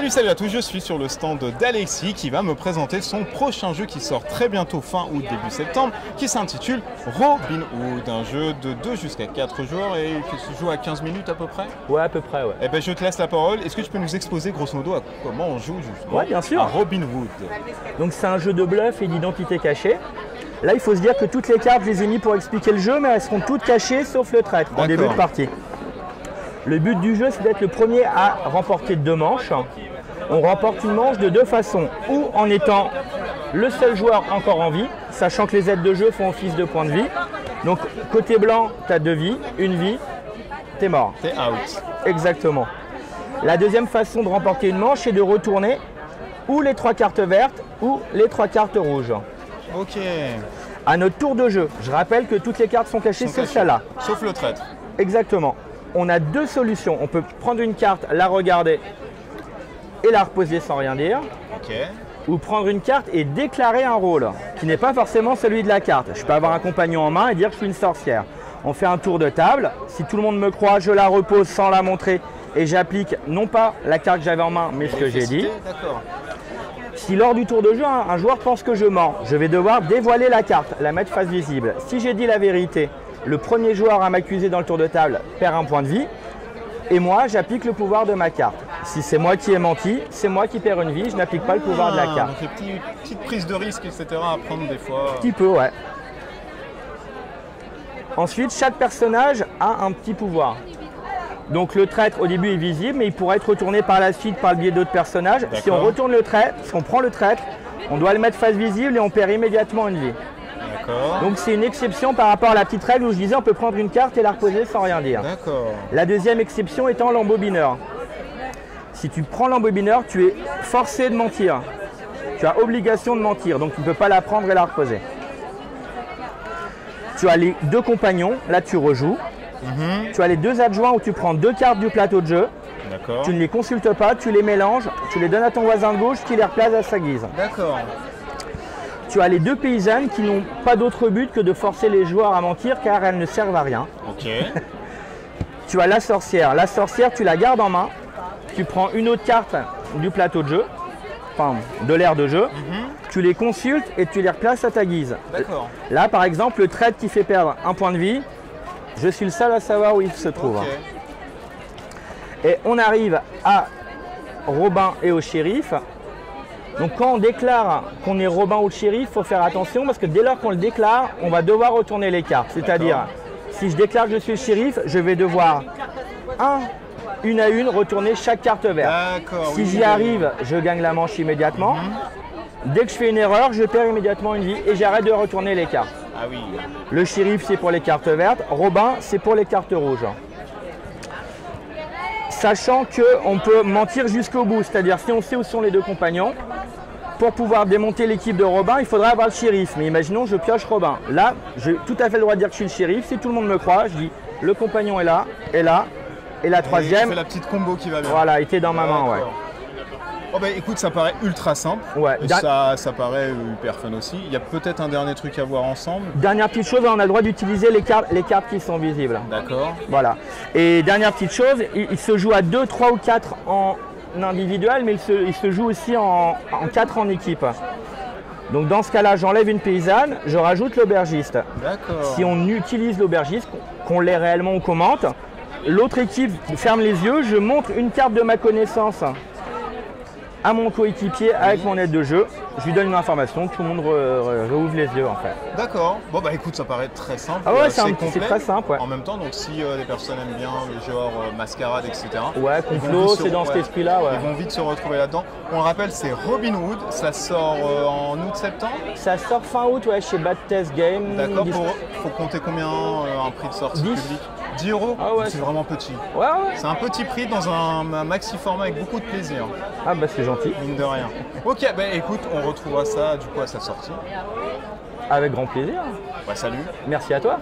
Salut à tous, je suis sur le stand d'Alexis qui va me présenter son prochain jeu qui sort très bientôt fin août début septembre, qui s'intitule Robin Hood, un jeu de 2 jusqu'à 4 joueurs et qui se joue à 15 minutes à peu près. Ouais, à peu près, ouais. Eh ben je te laisse la parole. Est-ce que tu peux nous exposer grosso modo à comment on joue justement Ouais, bien sûr. à Robin Hood? Donc c'est un jeu de bluff et d'identité cachée. Là, il faut se dire que toutes les cartes, je les ai mis pour expliquer le jeu, mais elles seront toutes cachées sauf le traître en début de partie. Le but du jeu, c'est d'être le premier à remporter 2 manches. On remporte une manche de 2 façons, ou en étant le seul joueur encore en vie, sachant que les aides de jeu font office de points de vie. Donc côté blanc, tu as 2 vies, 1 vie, t'es mort. T'es out. Exactement. La deuxième façon de remporter une manche, c'est de retourner ou les 3 cartes vertes ou les 3 cartes rouges. Ok. À notre tour de jeu, je rappelle que toutes les cartes sont cachées sauf celle-là. Sauf le traître. Exactement. On a 2 solutions. On peut prendre une carte, la regarder et la reposer sans rien dire. Ok. Ou prendre une carte et déclarer un rôle qui n'est pas forcément celui de la carte. Je peux avoir un compagnon en main et dire que je suis une sorcière. On fait un tour de table. Si tout le monde me croit, je la repose sans la montrer et j'applique non pas la carte que j'avais en main, mais ce que j'ai dit. D'accord. Si lors du tour de jeu, un joueur pense que je mens, je vais devoir dévoiler la carte, la mettre face visible. Si j'ai dit la vérité, le premier joueur à m'accuser dans le tour de table perd un point de vie. Et moi, j'applique le pouvoir de ma carte. Si c'est moi qui ai menti, c'est moi qui perds une vie, je n'applique pas le pouvoir de la carte. Donc les petites prises de risque, etc. à prendre des fois. Un petit peu, ouais. Ensuite, chaque personnage a un petit pouvoir. Donc le traître au début est visible, mais il pourra être retourné par la suite par le biais d'autres personnages. Si on retourne le traître, si on prend le traître, on doit le mettre face visible et on perd immédiatement une vie. Donc c'est une exception par rapport à la petite règle où je disais on peut prendre une carte et la reposer sans rien dire. La deuxième exception étant l'embobineur. Si tu prends l'embobineur, tu es forcé de mentir. Tu as obligation de mentir, donc tu ne peux pas la prendre et la reposer. Tu as les 2 compagnons, là tu rejoues. Tu as les 2 adjoints où tu prends 2 cartes du plateau de jeu. Tu ne les consultes pas, tu les mélanges, tu les donnes à ton voisin de gauche qui les replace à sa guise. Tu as les 2 paysannes qui n'ont pas d'autre but que de forcer les joueurs à mentir car elles ne servent à rien. Tu as la sorcière. La sorcière, tu la gardes en main. Tu prends une autre carte du plateau de jeu, enfin de l'aire de jeu. Tu les consultes et tu les replaces à ta guise. Là, par exemple, le traître qui fait perdre un point de vie, je suis le seul à savoir où il se trouve. Et on arrive à Robin et au shérif. Donc quand on déclare qu'on est Robin ou le shérif, il faut faire attention parce que dès lors qu'on le déclare, on va devoir retourner les cartes. C'est-à-dire, si je déclare que je suis le shérif, je vais devoir une à une retourner chaque carte verte. Si j'y arrive, je gagne la manche immédiatement. Dès que je fais une erreur, je perds immédiatement une vie et j'arrête de retourner les cartes. Le shérif, c'est pour les cartes vertes. Robin, c'est pour les cartes rouges. Sachant qu'on peut mentir jusqu'au bout, c'est-à-dire si on sait où sont les 2 compagnons, pour pouvoir démonter l'équipe de Robin, il faudrait avoir le shérif. Mais imaginons je pioche Robin. Là, j'ai tout à fait le droit de dire que je suis le shérif. Si tout le monde me croit, je dis le compagnon est là, et là, et la troisième. C'est la petite combo qui va bien. Voilà, était dans ma main, ouais. Oh bah écoute, ça paraît ultra simple. Ouais. Et ça paraît hyper fun aussi. Il y a peut-être un dernier truc à voir ensemble. Dernière petite chose, on a le droit d'utiliser les cartes qui sont visibles. D'accord. Voilà. Et dernière petite chose, il se joue à 2, 3 ou 4 en individuel, mais il se joue aussi en 4 en équipe. Donc dans ce cas-là, j'enlève une paysanne, je rajoute l'aubergiste. Si on utilise l'aubergiste, qu'on l'ait réellement ou qu'on mente, l'autre équipe ferme les yeux, je montre une carte de ma connaissance à mon coéquipier avec mon aide de jeu. Je lui donne une information, tout le monde rouvre les yeux en fait. D'accord. Bon bah écoute, ça paraît très simple. Ah ouais, c'est très simple. Ouais. En même temps, donc si les personnes aiment bien le genre mascarade, etc. Ouais, complot, c'est dans cet esprit-là. Ouais. Ils vont vite se retrouver là-dedans. On le rappelle, c'est Robin Hood. Ça sort en août-septembre. Ça sort fin août, ouais, chez Bad Test Game. D'accord. Faut compter combien un prix de sortie public? 10 €. Ah ouais, c'est vraiment petit. Ouais. C'est un petit prix dans un maxi format avec beaucoup de plaisir. Ah bah c'est gentil. Mine de rien. Ok, bah écoute, on retrouvera ça du coup à sa sortie. Avec grand plaisir. Bah salut. Merci à toi.